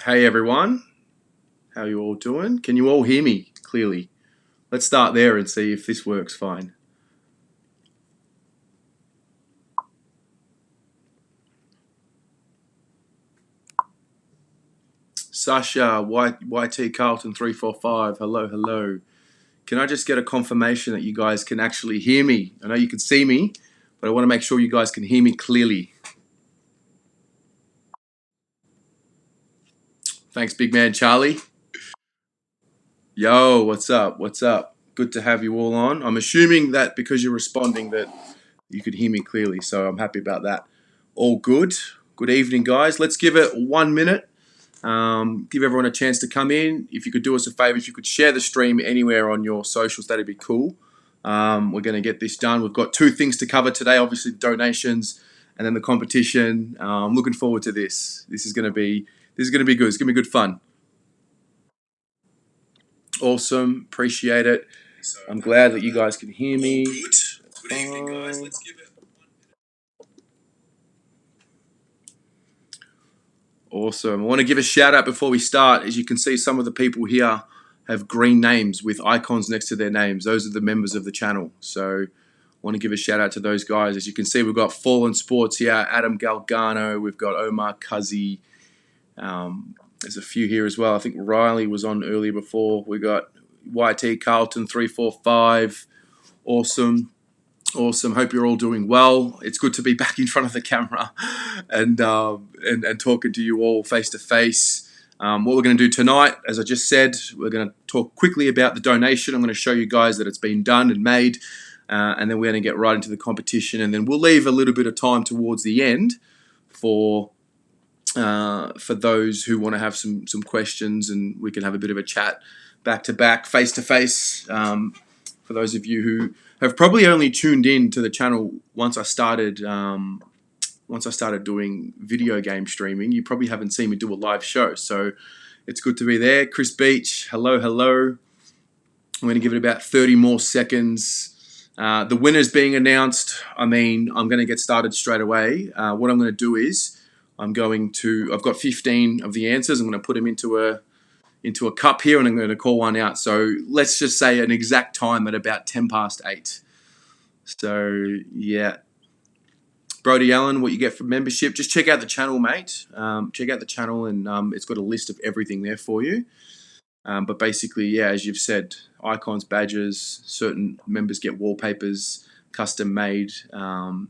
Hey everyone, how are you all doing? Can you all hear me clearly? Let's start there and see if this works fine. Sasha, YT Carlton 345, hello. Can I just get a confirmation that you guys can actually hear me? I know you can see me, but I want to make sure you guys can hear me clearly. Thanks, big man Charlie. Yo, what's up? What's up? Good to have you all on. I'm assuming that because you're responding that you could hear me clearly, so I'm happy about that. All good. Good evening, guys. Let's give it 1 minute. Give everyone a chance to come in. If you could do us a favor, if you could share the stream anywhere on your socials, that'd be cool. We're going to get this done. We've got two things to cover today, obviously donations and then the competition. Looking forward to this. This is going to be good. It's going to be good fun. Awesome. Appreciate it. I'm glad that you guys can hear me. Good evening, guys. Let's give it. Awesome. I want to give a shout out before we start. As you can see, some of the people here have green names with icons next to their names. Those are the members of the channel. So I want to give a shout out to those guys. As you can see, we've got Fallen Sports here, Adam Galgano, we've got Omar Kazi. There's a few here as well. I think Riley was on earlier before. We got YT Carlton 345. Awesome. Hope you're all doing well. It's good to be back in front of the camera and talking to you all face to face. What we're going to do tonight, as I just said, we're going to talk quickly about the donation. I'm going to show you guys that it's been done and made, and then we're going to get right into the competition. And then we'll leave a little bit of time towards the end for those who want to have some questions, and we can have a bit of a chat back to back, face to face. For those of you who have probably only tuned in to the channel once I started doing video game streaming, you probably haven't seen me do a live show. So it's good to be there. Chris Beach, hello. I'm going to give it about 30 more seconds. The winner's being announced. I'm going to get started straight away. What I'm going to do is I've got 15 of the answers. I'm going to put them into a cup here, and I'm going to call one out. So let's just say an exact time at about 10 past 8. So, yeah. Brody Allen, what you get from membership, just check out the channel, mate. Check out the channel, and it's got a list of everything there for you. But basically, yeah, as you've said, icons, badges, certain members get wallpapers, custom made,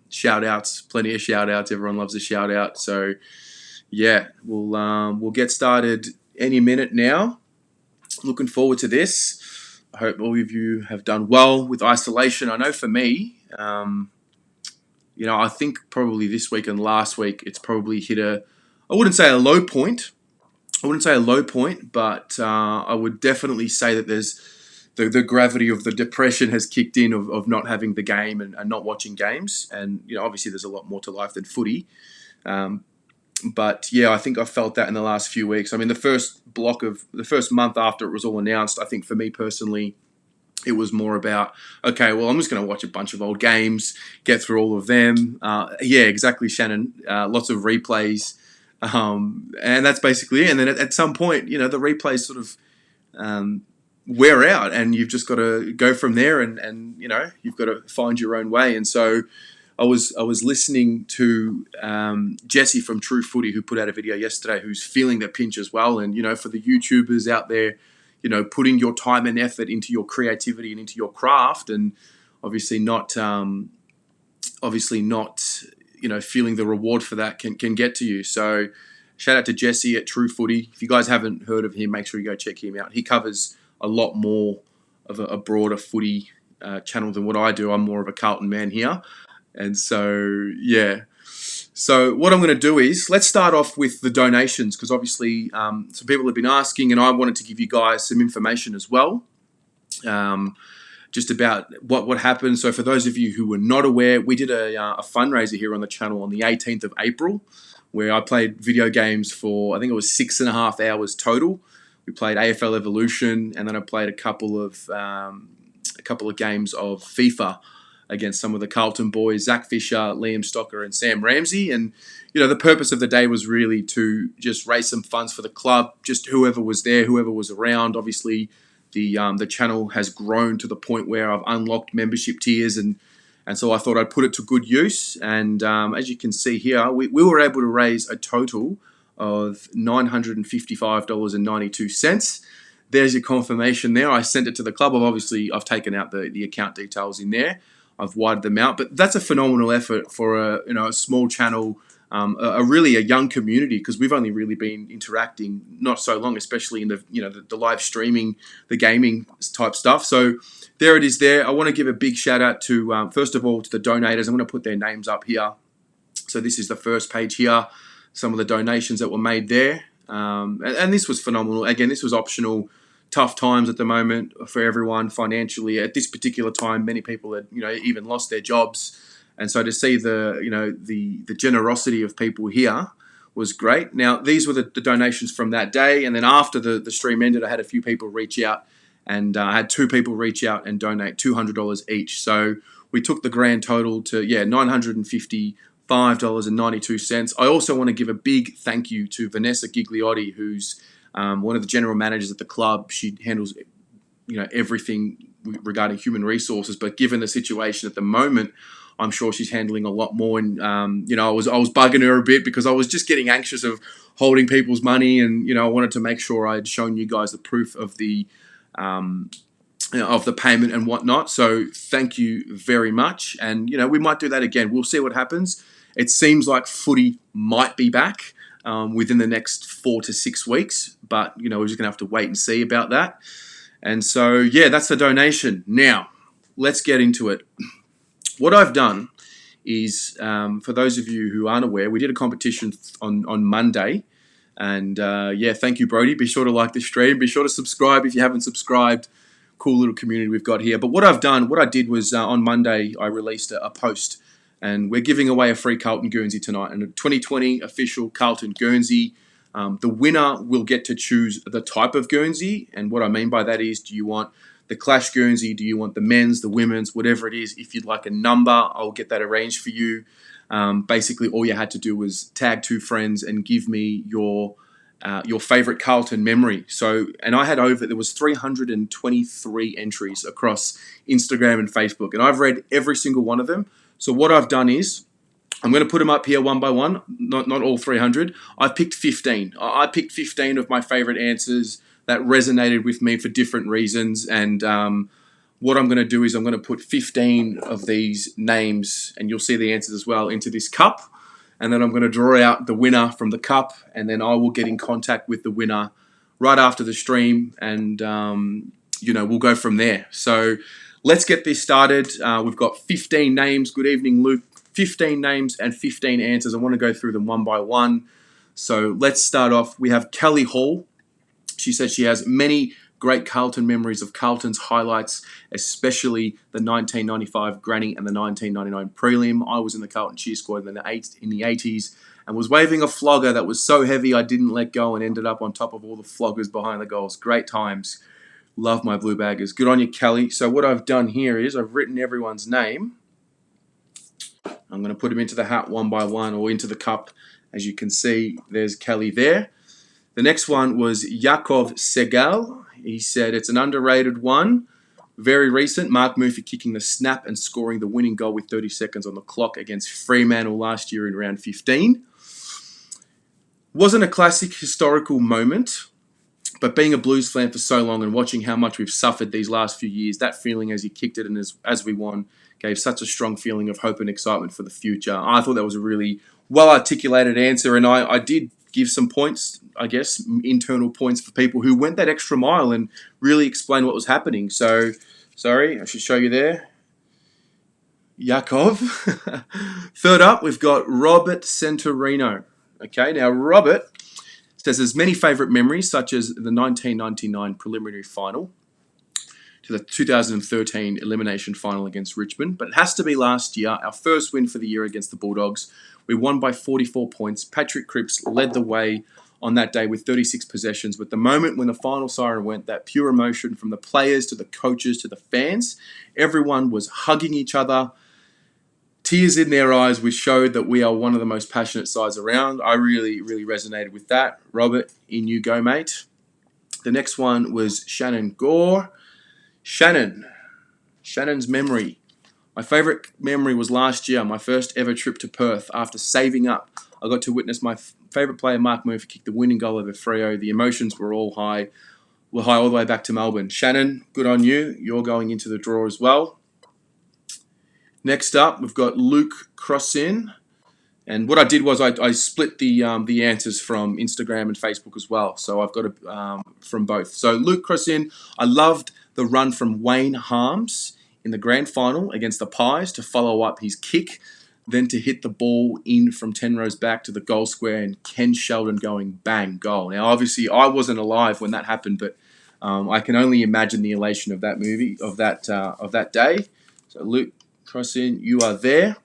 shout-outs, plenty of shout-outs. Everyone loves a shout-out. So, yeah, we'll get started any minute now. Looking forward to this. I hope all of you have done well with isolation. I know for me, I think probably this week and last week, it's probably hit I wouldn't say a low point, but I would definitely say that there's the gravity of the depression has kicked in of not having the game and not watching games. And, obviously there's a lot more to life than footy. But yeah, I think I felt that in the last few weeks. I mean, the first month after it was all announced, I think for me personally, it was more about, okay, well, I'm just going to watch a bunch of old games, get through all of them. Yeah, exactly, Shannon. Lots of replays. And that's basically it. And then at some point, the replays sort of wear out, and you've just got to go from there, and you've got to find your own way. And so I was listening to Jesse from True Footy, who put out a video yesterday, who's feeling the pinch as well. And, for the YouTubers out there, putting your time and effort into your creativity and into your craft, and obviously not feeling the reward for that can get to you. So shout out to Jesse at True Footy. If you guys haven't heard of him, make sure you go check him out. He covers a lot more of a broader footy channel than what I do. I'm more of a Carlton man here. And so, yeah. So what I'm going to do is, let's start off with the donations, because obviously some people have been asking, and I wanted to give you guys some information as well, just about what happened. So for those of you who were not aware, we did a fundraiser here on the channel on the 18th of April, where I played video games for, I think it was 6.5 hours total. We played AFL Evolution, and then I played a couple of games of FIFA. against some of the Carlton boys, Zach Fisher, Liam Stocker, and Sam Ramsey. And, you know, the purpose of the day was really to just raise some funds for the club, just whoever was there, whoever was around. Obviously, the channel has grown to the point where I've unlocked membership tiers, and so I thought I'd put it to good use. And as you can see here, we were able to raise a total of $955.92. There's your confirmation there. I sent it to the club. I've taken out the account details in there. I've widened them out, but that's a phenomenal effort for a small channel, a really young community, because we've only really been interacting not so long, especially in the live streaming, the gaming type stuff. So there it is. There, I want to give a big shout out to first of all to the donators. I'm going to put their names up here. So this is the first page here. Some of the donations that were made there, and this was phenomenal. Again, this was optional. Tough times at the moment for everyone financially. At this particular time, many people had even lost their jobs, and so to see the generosity of people here was great. Now these were the donations from that day, and then after the stream ended, I had a few people reach out, and I had 2 people reach out and donate $200 each. So we took the grand total to $955.92. I also want to give a big thank you to Vanessa Gigliotti, who's one of the general managers at the club. She handles everything regarding human resources, but given the situation at the moment, I'm sure she's handling a lot more. And I was bugging her a bit because I was just getting anxious of holding people's money, and I wanted to make sure I had shown you guys the proof of the payment and whatnot. So thank you very much, and we might do that again. We'll see what happens. It seems like footy might be back within the next 4 to 6 weeks, but we're just gonna have to wait and see about that. And so that's the donation. Now let's get into it. What I've done is, for those of you who aren't aware, we did a competition on Monday, and thank you, Brody. Be sure to like the stream. Be sure to subscribe if you haven't subscribed. Cool little community we've got here. But what I did was on Monday I released a post. And we're giving away a free Carlton Guernsey tonight, and a 2020 official Carlton Guernsey. The winner will get to choose the type of Guernsey, and what I mean by that is, do you want the Clash Guernsey? Do you want the men's, the women's, whatever it is? If you'd like a number, I'll get that arranged for you. Basically, all you had to do was tag 2 friends and give me your favorite Carlton memory. So, and I had there was 323 entries across Instagram and Facebook, and I've read every single one of them. So what I've done is, I'm going to put them up here one by one, not all 300. I've picked 15. I picked 15 of my favorite answers that resonated with me for different reasons. And what I'm going to do is I'm going to put 15 of these names, and you'll see the answers as well, into this cup. And then I'm going to draw out the winner from the cup, and then I will get in contact with the winner right after the stream, and we'll go from there. So let's get this started. We've got 15 names. Good evening, Luke. 15 names and 15 answers. I want to go through them one by one. So let's start off. We have Kelly Hall. She says she has many great Carlton memories of Carlton's highlights, especially the 1995 Granny and the 1999 Prelim. I was in the Carlton cheer squad in the 80s and was waving a flogger that was so heavy I didn't let go and ended up on top of all the floggers behind the goals. Great times. Love my Blue Baggers. Good on you, Kelly. So what I've done here is I've written everyone's name. I'm going to put them into the hat one by one, or into the cup. As you can see, there's Kelly there. The next one was Yakov Segal. He said it's an underrated one. Very recent. Mark Murphy kicking the snap and scoring the winning goal with 30 seconds on the clock against Fremantle last year in round 15. Wasn't a classic historical moment, but being a Blues fan for so long and watching how much we've suffered these last few years, that feeling as he kicked it and as we won gave such a strong feeling of hope and excitement for the future. I thought that was a really well-articulated answer, and I did give some points, I guess, internal points for people who went that extra mile and really explained what was happening. So, sorry, I should show you there. Yakov. Third up, we've got Robert Centurino. Okay, now Robert says there's many favourite memories, such as the 1999 preliminary final to the 2013 elimination final against Richmond, but it has to be last year, our first win for the year against the Bulldogs. We won by 44 points. Patrick Cripps led the way on that day with 36 possessions. But the moment when the final siren went, that pure emotion from the players to the coaches to the fans, everyone was hugging each other, tears in their eyes, which showed that we are one of the most passionate sides around. I really, really resonated with that. Robert, in you go, mate. The next one was Shannon Gore. Shannon's memory. My favourite memory was last year, my first ever trip to Perth. After saving up, I got to witness my favourite player, Mark Murphy, kick the winning goal over Freo. The emotions were high all the way back to Melbourne. Shannon, good on you. You're going into the draw as well. Next up, we've got Luke Crossin. And what I did was I split the answers from Instagram and Facebook as well. So I've got it from both. So Luke Crossin, I loved the run from Wayne Harms in the grand final against the Pies to follow up his kick, then to hit the ball in from 10 rows back to the goal square and Ken Sheldon going bang, goal. Now, obviously, I wasn't alive when that happened, but I can only imagine the elation of that of that day. So Luke Crossin, you are there.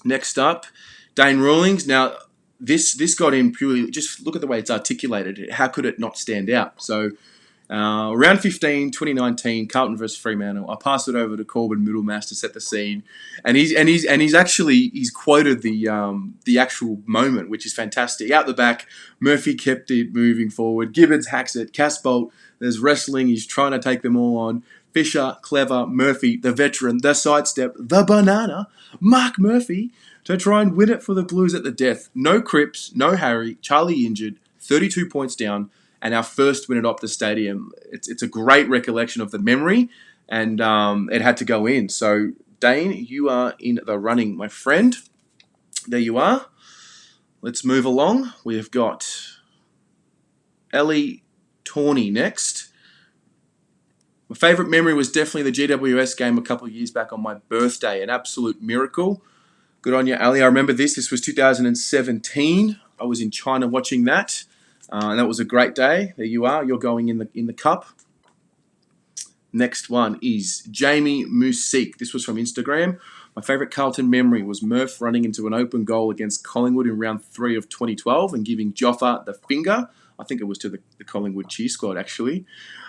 Next up, Dane Rawlings. Now, this got in purely, just look at the way it's articulated. How could it not stand out? So, round 15, 2019, Carlton versus Fremantle. I pass it over to Corbin Middlemass to set the scene, and he's quoted the actual moment, which is fantastic. Out the back, Murphy kept it moving forward. Gibbons hacks it. Casbolt, there's wrestling. He's trying to take them all on. Fisher, Clever, Murphy, the veteran, the sidestep, the banana, Mark Murphy, to try and win it for the Blues at the death. No Cripps, no Harry, Charlie injured, 32 points down, and our first win at Optus Stadium. It's a great recollection of the memory, and it had to go in. So, Dane, you are in the running, my friend. There you are. Let's move along. We've got Ellie Tawney next. My favourite memory was definitely the GWS game a couple of years back on my birthday. An absolute miracle. Good on you, Ali. I remember this. This was 2017. I was in China watching that. And that was a great day. There you are. You're going in the cup. Next one is Jamie Musique. This was from Instagram. My favourite Carlton memory was Murph running into an open goal against Collingwood in round 3 of 2012 and giving Joffa the finger. I think it was to the Collingwood cheer squad, actually.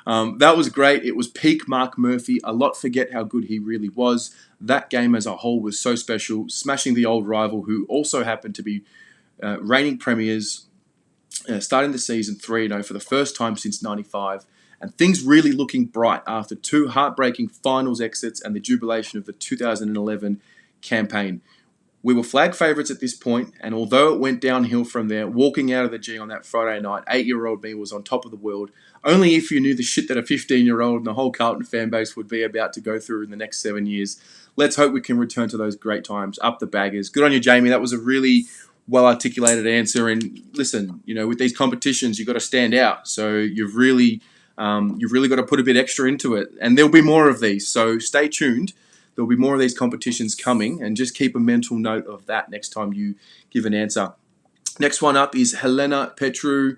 That was great. It was peak Mark Murphy. A lot forget how good he really was. That game as a whole was so special, smashing the old rival who also happened to be reigning premiers, starting the season 3-0 for the first time since 95. And things really looking bright after 2 heartbreaking finals exits and the jubilation of the 2011 campaign. We were flag favourites at this point, and although it went downhill from there, walking out of the G on that Friday night, 8-year-old me was on top of the world. Only if you knew the shit that a 15-year-old and the whole Carlton fan base would be about to go through in the next 7 years. Let's hope we can return to those great times. Up the baggers. Good on you, Jamie. That was a really well-articulated answer. And listen, with these competitions, you've got to stand out. So you've really got to put a bit extra into it. And there'll be more of these. So stay tuned. There'll be more of these competitions coming, and just keep a mental note of that next time you give an answer. Next one up is Helena Petru.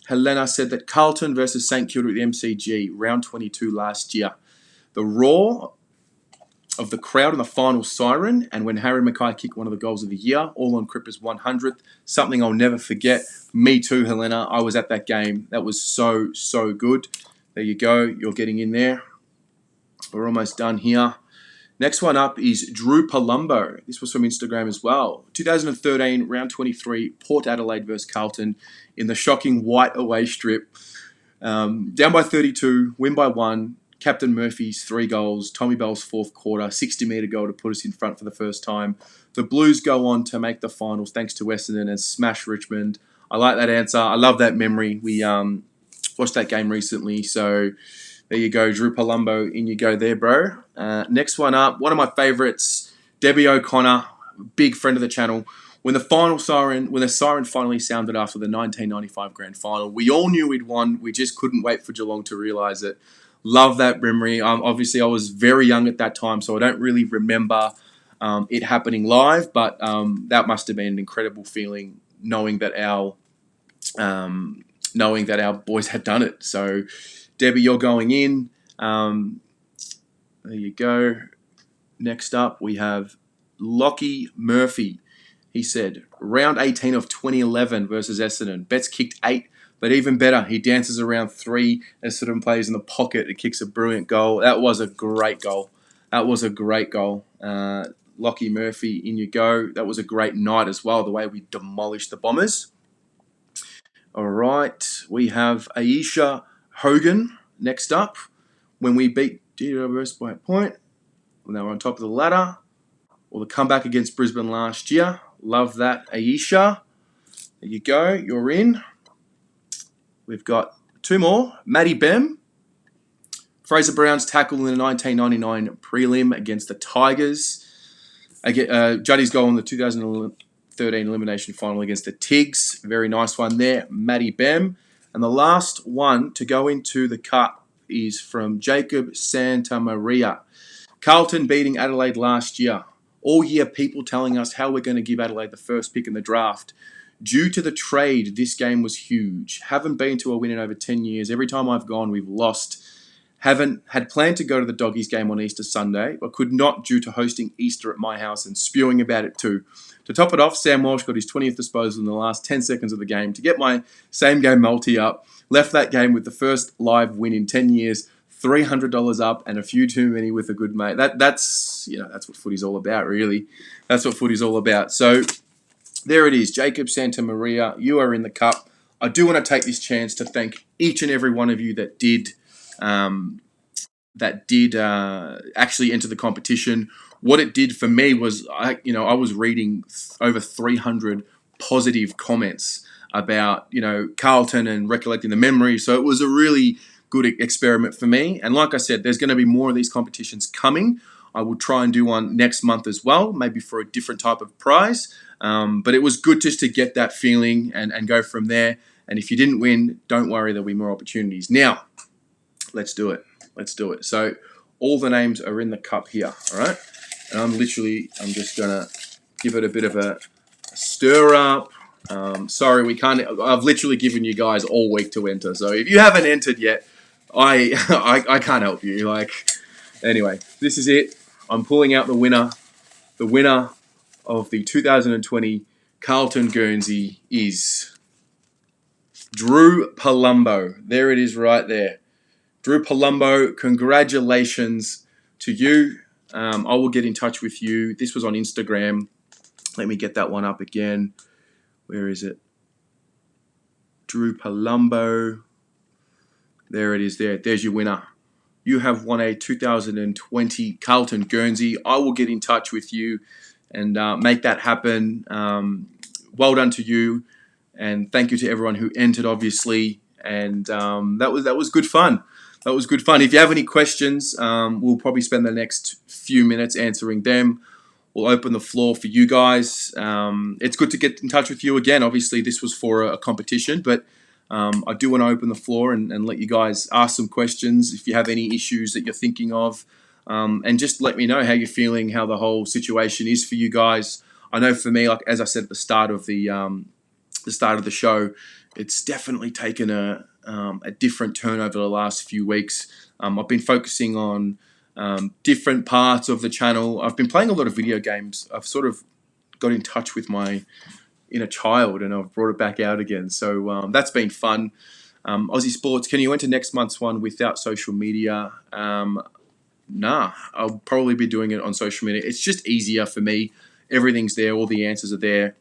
Helena said that Carlton versus St Kilda at the MCG, round 22 last year. The roar of the crowd in the final siren, and when Harry Mackay kicked one of the goals of the year, all on Cripper's 100th, something I'll never forget. Me too, Helena. I was at that game. That was so, so good. There you go. You're getting in there. We're almost done here. Next one up is Drew Palumbo. This was from Instagram as well. 2013, round 23, Port Adelaide versus Carlton in the shocking white away strip. Down by 32, win by 1. Captain Murphy's 3 goals, Tommy Bell's 4th quarter, 60-metre goal to put us in front for the first time. The Blues go on to make the finals thanks to Essendon and smash Richmond. I like that answer. I love that memory. We watched that game recently, so there you go, Drew Palumbo. In you go there, bro. Next one up, one of my favourites, Debbie O'Connor, big friend of the channel. When the siren finally sounded after the 1995 grand final, we all knew we'd won. We just couldn't wait for Geelong to realise it. Love that memory. Obviously, I was very young at that time, so I don't really remember it happening live, but that must have been an incredible feeling knowing that our boys had done it. So, Debbie, you're going in. There you go. Next up, we have Lockie Murphy. He said, round 18 of 2011 versus Essendon. Betts kicked 8, but even better, he dances around 3. Essendon plays in the pocket and kicks a brilliant goal. That was a great goal. Lockie Murphy, in you go. That was a great night as well, the way we demolished the Bombers. All right, we have Aisha Hogan next up. When we beat GWS by a point, when they were on top of the ladder, or the comeback against Brisbane last year. Love that, Aisha. There you go, you're in. We've got 2 more. Maddie Bem. Fraser Brown's tackle in the 1999 prelim against the Tigers. Juddy's goal in the 2013 elimination final against the Tigs. Very nice one there, Maddie Bem. And the last one to go into the cup is from Jacob Santa Maria. Carlton beating Adelaide last year. All year, people telling us how we're going to give Adelaide the first pick in the draft. Due to the trade, this game was huge. Haven't been to a win in over 10 years. Every time I've gone, we've lost. Haven't had planned to go to the Doggies game on Easter Sunday, but could not due to hosting Easter at my house and spewing about it too. To top it off, Sam Walsh got his 20th disposal in the last 10 seconds of the game to get my same game multi up. Left that game with the first live win in 10 years. $300 up and a few too many with a good mate. That's what footy's all about, really. That's what footy's all about. So there it is, Jacob Santa Maria. You are in the cup. I do want to take this chance to thank each and every one of you that did actually enter the competition. What it did for me was, I was reading over 300 positive comments about Carlton and recollecting the memory. So it was a really good experiment for me. And like I said, there's going to be more of these competitions coming. I will try and do one next month as well, maybe for a different type of prize. But it was good just to get that feeling and go from there. And if you didn't win, don't worry, there'll be more opportunities. Now, let's do it. So all the names are in the cup here, all right? And I'm just going to give it a bit of a stir up. Sorry, we can't. I've literally given you guys all week to enter. So if you haven't entered yet, I can't help you. Anyway, this is it. I'm pulling out the winner. The winner of the 2020 Carlton Guernsey is Drew Palumbo. There it is right there. Drew Palumbo, congratulations to you. I will get in touch with you. This was on Instagram. Let me get that one up again. Where is it? Drew Palumbo. There it is there. There's your winner. You have won a 2020 Carlton Guernsey. I will get in touch with you and make that happen. Well done to you. And thank you to everyone who entered, obviously. And that was good fun. If you have any questions, we'll probably spend the next few minutes answering them. We'll open the floor for you guys. It's good to get in touch with you again. Obviously, this was for a competition, but I do want to open the floor and let you guys ask some questions if you have any issues that you're thinking of. And just let me know how you're feeling, how the whole situation is for you guys. I know for me, like as I said at the start of the show, it's definitely taken a different turn over the last few weeks. I've been focusing on different parts of the channel. I've been playing a lot of video games. I've sort of got in touch with my inner child and I've brought it back out again. So that's been fun. Aussie Sports, can you enter next month's one without social media? Nah, I'll probably be doing it on social media. It's just easier for me. Everything's there. All the answers are there.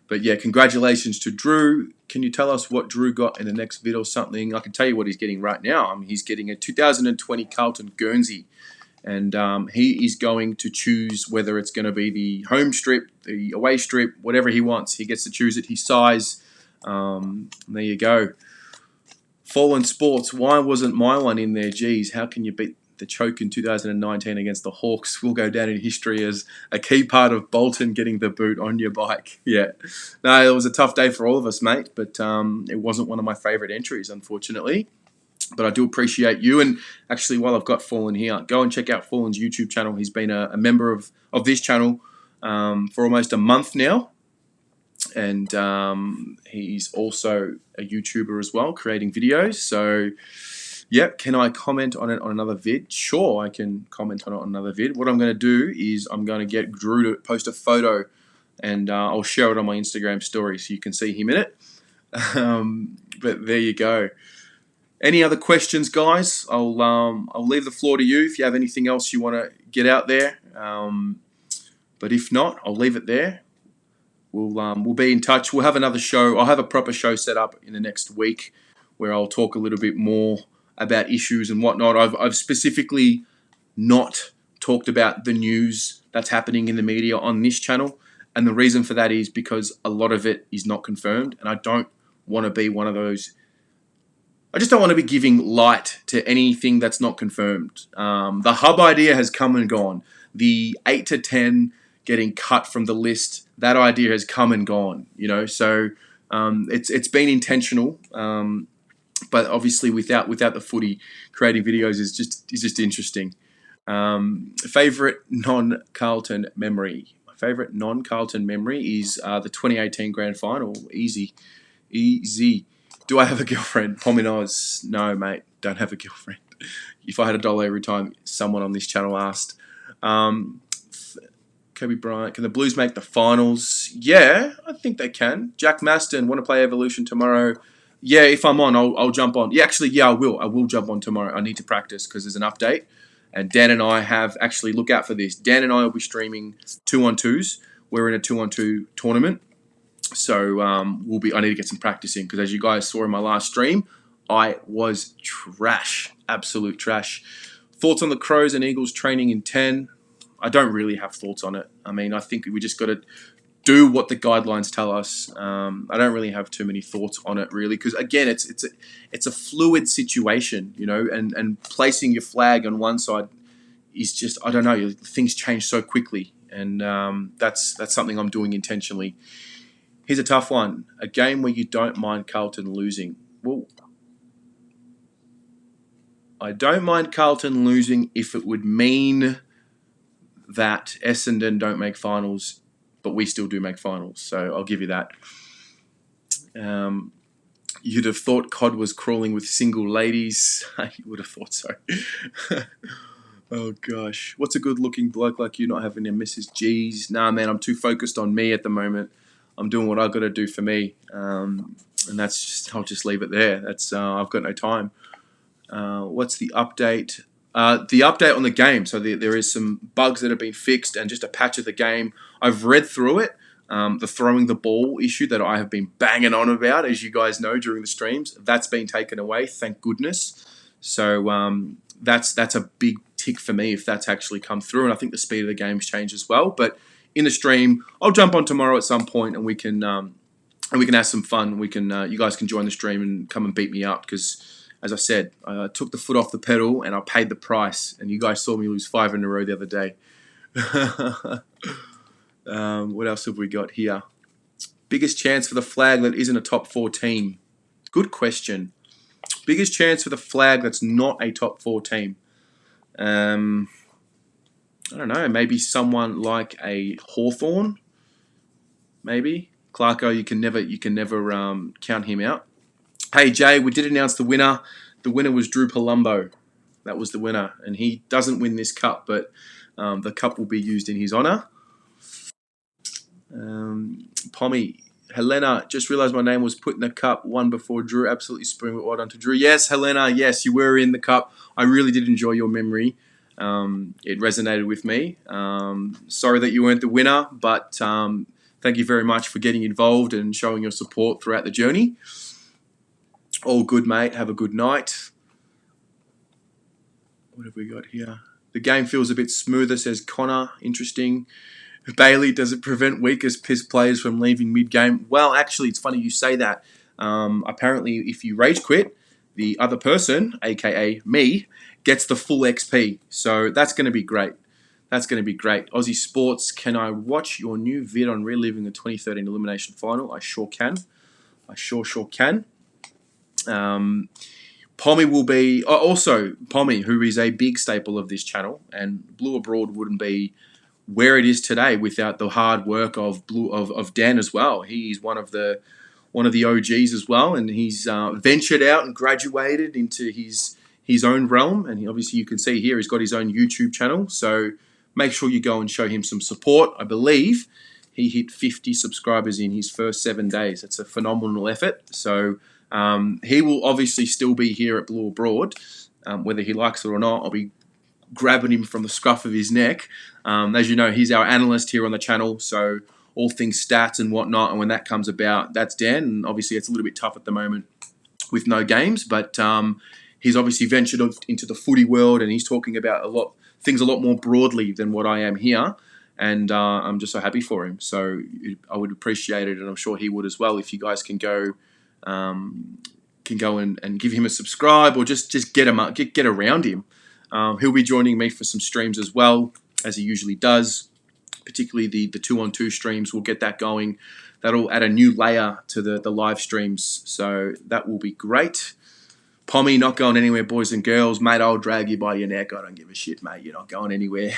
But yeah, congratulations to Drew. Can you tell us what Drew got in the next vid or something? I can tell you what he's getting right now. He's getting a 2020 Carlton Guernsey. And he is going to choose whether it's going to be the home strip, the away strip, whatever he wants. He gets to choose it, his size. There you go. Fallen Sports, why wasn't my one in there? Geez, how can you beat the choke in 2019 against the Hawks? Will go down in history as a key part of Bolton getting the boot on your bike. Yeah. No, it was a tough day for all of us, mate, but it wasn't one of my favourite entries, unfortunately. But I do appreciate you. And actually, while I've got Fallen here, go and check out Fallen's YouTube channel. He's been a member of this channel for almost a month now. And he's also a YouTuber as well, creating videos. So, Yep. Can I comment on it on another vid? Sure, I can comment on it on another vid. What I'm going to do is I'm going to get Drew to post a photo, and I'll share it on my Instagram story so you can see him in it. But there you go. Any other questions, guys? I'll leave the floor to you if you have anything else you want to get out there. But if not, I'll leave it there. We'll be in touch. We'll have another show. I'll have a proper show set up in the next week where I'll talk a little bit more about issues and whatnot. I've specifically not talked about the news that's happening in the media on this channel, and the reason for that is because a lot of it is not confirmed, and I don't want to be one of those. I just don't want to be giving light to anything that's not confirmed. The hub idea has come and gone. The 8 to 10 getting cut from the list, that idea has come and gone. So it's been intentional. But obviously, without the footy, creating videos is just interesting. Favorite non-Carlton memory. My favorite non-Carlton memory is the 2018 Grand Final. Easy. Do I have a girlfriend? Pommy Oz. No, mate. Don't have a girlfriend. If I had $1 every time someone on this channel asked. Kobe Bryant. Can the Blues make the finals? Yeah, I think they can. Jack Maston. Want to play Evolution tomorrow? Yeah, if I'm on, I'll jump on. Yeah, actually, I will. I will jump on tomorrow. I need to practice because there's an update. And Dan and I have actually, look out for this. Dan and I will be streaming 2-on-2s. We're in a 2-on-2 tournament. So I need to get some practice in because as you guys saw in my last stream, I was trash. Absolute trash. Thoughts on the Crows and Eagles training in 10? I don't really have thoughts on it. I mean, I think we just got to do what the guidelines tell us. I don't really have too many thoughts on it, really, because again, it's a fluid situation, and placing your flag on one side is just, I don't know, things change so quickly, and that's something I'm doing intentionally. Here's a tough one: a game where you don't mind Carlton losing. Well, I don't mind Carlton losing if it would mean that Essendon don't make finals, but we still do make finals. So I'll give you that. You'd have thought COD was crawling with single ladies. You would have thought so. Oh, gosh. What's a good-looking bloke like you not having a Mrs. G's? Nah, man, I'm too focused on me at the moment. I'm doing what I've got to do for me. And that's just, I'll just leave it there. That's I've got no time. What's the update? The update on the game. So there is some bugs that have been fixed and just a patch of the game. I've read through it. The throwing the ball issue that I have been banging on about, as you guys know, during the streams, that's been taken away. Thank goodness. So that's a big tick for me if that's actually come through. And I think the speed of the game's changed as well. But in the stream, I'll jump on tomorrow at some point and we can have some fun. We can you guys can join the stream and come and beat me up because, as I said, I took the foot off the pedal and I paid the price. And you guys saw me lose 5 in a row the other day. What else have we got here? Biggest chance for the flag that isn't a top 4 team? Good question. Biggest chance for the flag that's not a top 4 team? I don't know. Maybe someone like a Hawthorn. Maybe Clarko. You can never count him out. Hey Jay, we did announce the winner. The winner was Drew Palumbo. That was the winner, and he doesn't win this cup, but the cup will be used in his honour. Pommy, Helena, just realised my name was put in the cup one before Drew. Absolutely spring with well done to Drew. Yes, Helena, yes, you were in the cup. I really did enjoy your memory. It resonated with me. Sorry that you weren't the winner, but thank you very much for getting involved and showing your support throughout the journey. All good, mate. Have a good night. What have we got here? The game feels a bit smoother, says Connor. Interesting. Bailey, does it prevent weakest piss players from leaving mid-game? Well, actually, it's funny you say that. Apparently, if you rage quit, the other person, aka me, gets the full XP. So that's going to be great. That's going to be great. Aussie Sports, can I watch your new vid on reliving the 2013 Elimination Final? I sure can. I sure can. Pommy will be... also, Pommy, who is a big staple of this channel, and Blue Abroad wouldn't be where it is today without the hard work of Dan as well. He's one of the OGs as well, and he's ventured out and graduated into his his own realm, and obviously you can see here he's got his own YouTube channel. So make sure you go and show him some support. I believe he hit 50 subscribers in his first 7 days. It's a phenomenal effort. So he will obviously still be here at Blue Abroad, whether he likes it or not. I'll be grabbing him from the scruff of his neck. As you know, he's our analyst here on the channel, so all things stats and whatnot, and when that comes about, that's Dan. And obviously it's a little bit tough at the moment with no games, but he's obviously ventured into the footy world, and he's talking about things a lot more broadly than what I am here, and I'm just so happy for him. So I would appreciate it, and I'm sure he would as well, if you guys can go and give him a subscribe, or just get him up, get around him. He'll be joining me for some streams as well, as he usually does, particularly the 2-on-2 streams. We'll get that going. That'll add a new layer to the live streams, so that will be great. Pommy, not going anywhere, boys and girls. Mate, I'll drag you by your neck. I don't give a shit, mate. You're not going anywhere.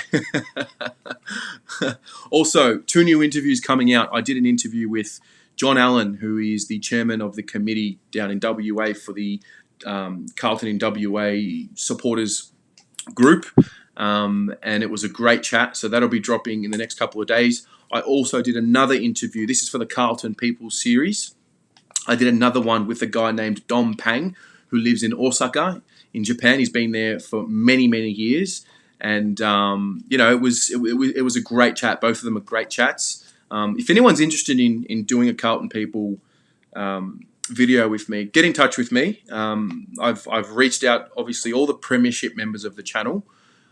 Also, 2 new interviews coming out. I did an interview with John Allen, who is the chairman of the committee down in WA for the Carlton in WA supporters group, and it was a great chat. So that'll be dropping in the next couple of days. I also did another interview. This is for the Carlton People series. I did another one with a guy named Dom Pang, who lives in Osaka in Japan. He's been there for many, many years, and it was a great chat. Both of them are great chats. If anyone's interested in doing a Carlton People video with me, get in touch with me. I've reached out, obviously, all the Premiership members of the channel.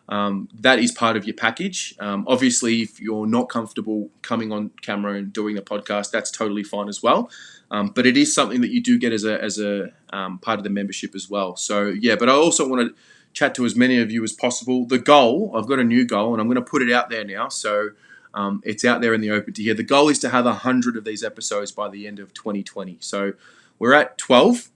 That is part of your package. Obviously, if you're not comfortable coming on camera and doing a podcast, that's totally fine as well. But it is something that you do get as a part of the membership as well. So yeah, but I also want to chat to as many of you as possible. The goal, I've got a new goal, and I'm going to put it out there now. So it's out there in the open to hear. The goal is to have 100 of these episodes by the end of 2020. So we're at 12.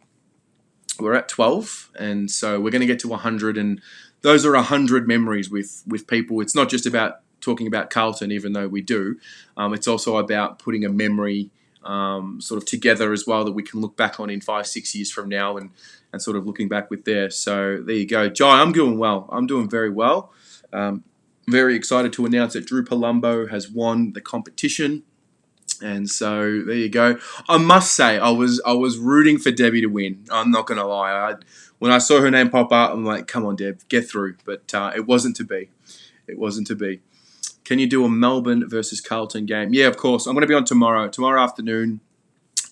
And so we're going to get to 100, and those are 100 memories with people. It's not just about talking about Carlton, even though we do. It's also about putting a memory sort of together as well that we can look back on in 5-6 years from now, and sort of looking back with there. So there you go. Jai, I'm doing well. I'm doing very well. Very excited to announce that Drew Palumbo has won the competition. And so there you go. I must say, I was rooting for Debbie to win. I'm not going to lie. When I saw her name pop up, I'm like, come on, Deb, get through. But it wasn't to be. It wasn't to be. Can you do a Melbourne versus Carlton game? Yeah, of course. I'm going to be on tomorrow afternoon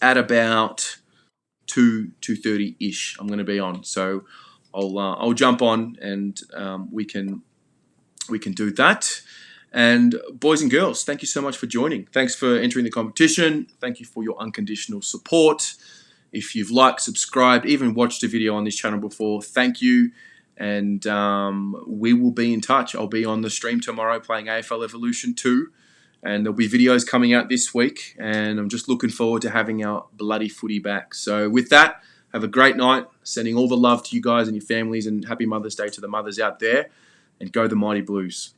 at about 2:30-ish. I'm going to be on. So I'll jump on, and we can do that. And boys and girls, thank you so much for joining. Thanks for entering the competition. Thank you for your unconditional support. If you've liked, subscribed, even watched a video on this channel before, thank you. And we will be in touch. I'll be on the stream tomorrow playing AFL Evolution 2. And there'll be videos coming out this week. And I'm just looking forward to having our bloody footy back. So with that, have a great night. Sending all the love to you guys and your families. And happy Mother's Day to the mothers out there. And go the Mighty Blues.